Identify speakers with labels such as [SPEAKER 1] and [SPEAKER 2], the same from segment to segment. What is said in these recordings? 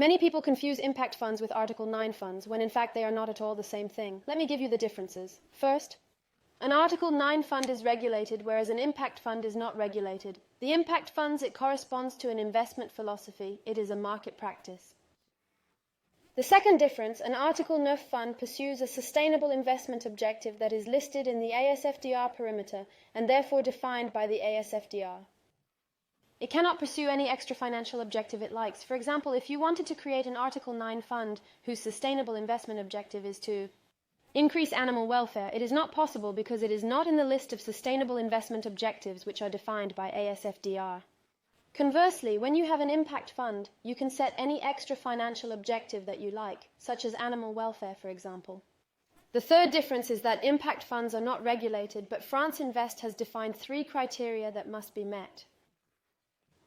[SPEAKER 1] Many people confuse impact funds with Article 9 funds, when in fact they are not at all the same thing. Let me give you the differences. First, an Article 9 fund is regulated, whereas an impact fund is not regulated. The impact funds, it corresponds to an investment philosophy. It is a market practice. The second difference, an Article 9 fund pursues a sustainable investment objective that is listed in the ASFDR perimeter and therefore defined by the ASFDR. It cannot pursue any extra financial objective it likes. For example, if you wanted to create an Article 9 fund whose sustainable investment objective is to increase animal welfare, it is not possible because it is not in the list of sustainable investment objectives which are defined by ASFDR. Conversely, when you have an impact fund, you can set any extra financial objective that you like, such as animal welfare, for example. The third difference is that impact funds are not regulated, but France Invest has defined 3 criteria that must be met.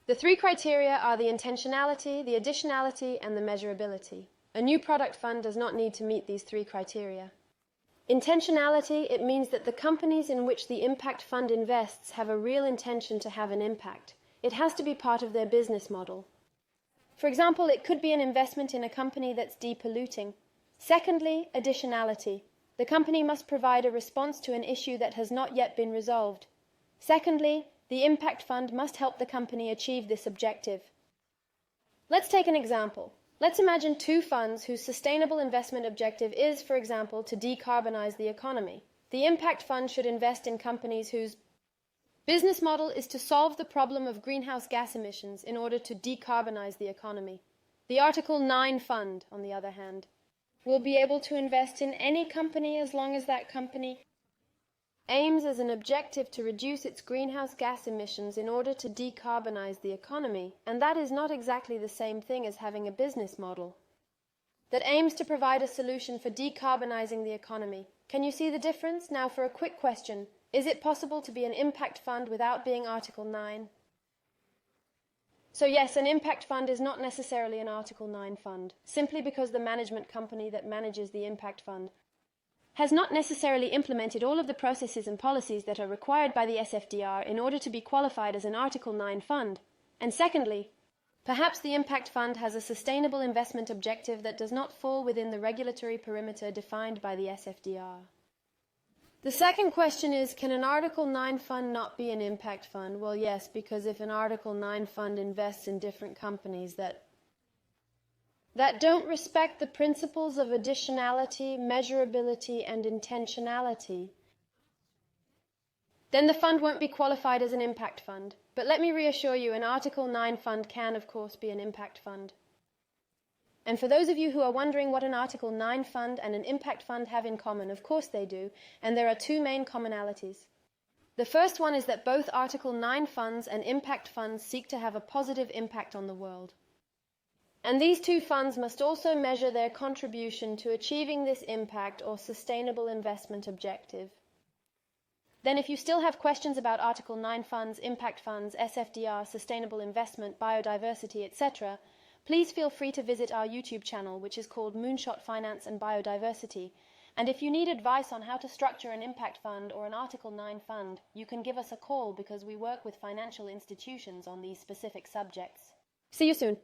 [SPEAKER 1] The 3 criteria are the intentionality, the additionality, and the measurability. A new product fund does not need to meet these 3 criteria. Intentionality, it means that the companies in which the impact fund invests have a real intention to have an impact. It has to be part of their business model. For example, it could be an investment in a company that's depolluting. Secondly, additionality. The company must provide a response to an issue that has not yet been resolved. Secondly, the impact fund must help the company achieve this objective. Let's take an example. Let's imagine 2 funds whose sustainable investment objective is, for example, to decarbonize the economy. The impact fund should invest in companies whose business model is to solve the problem of greenhouse gas emissions in order to decarbonize the economy. The Article 9 fund, on the other hand, will be able to invest in any company as long as that company aims as an objective to reduce its greenhouse gas emissions in order to decarbonize the economy, and that is not exactly the same thing as having a business model that aims to provide a solution for decarbonizing the economy. Can you see the difference? Now for a quick question. Is it possible to be an impact fund without being Article 9? So yes, an impact fund is not necessarily an Article 9 fund, simply because the management company that manages the impact fund has not necessarily implemented all of the processes and policies that are required by the SFDR in order to be qualified as an Article 9 fund. And secondly, perhaps the impact fund has a sustainable investment objective that does not fall within the regulatory perimeter defined by the SFDR. The second question is, can an Article 9 fund not be an impact fund? Well, yes, because if an Article 9 fund invests in different companies that don't respect the principles of additionality, measurability, and intentionality, then the fund won't be qualified as an impact fund. But let me reassure you, an Article 9 fund can, of course, be an impact fund. And for those of you who are wondering what an Article 9 fund and an impact fund have in common, of course they do, and there are 2 main commonalities. The first one is that both Article 9 funds and impact funds seek to have a positive impact on the world. And these 2 funds must also measure their contribution to achieving this impact or sustainable investment objective. Then if you still have questions about Article 9 funds, impact funds, SFDR, sustainable investment, biodiversity, etc., please feel free to visit our YouTube channel, which is called Moonshot Finance and Biodiversity. And if you need advice on how to structure an impact fund or an Article 9 fund, you can give us a call because we work with financial institutions on these specific subjects. See you soon.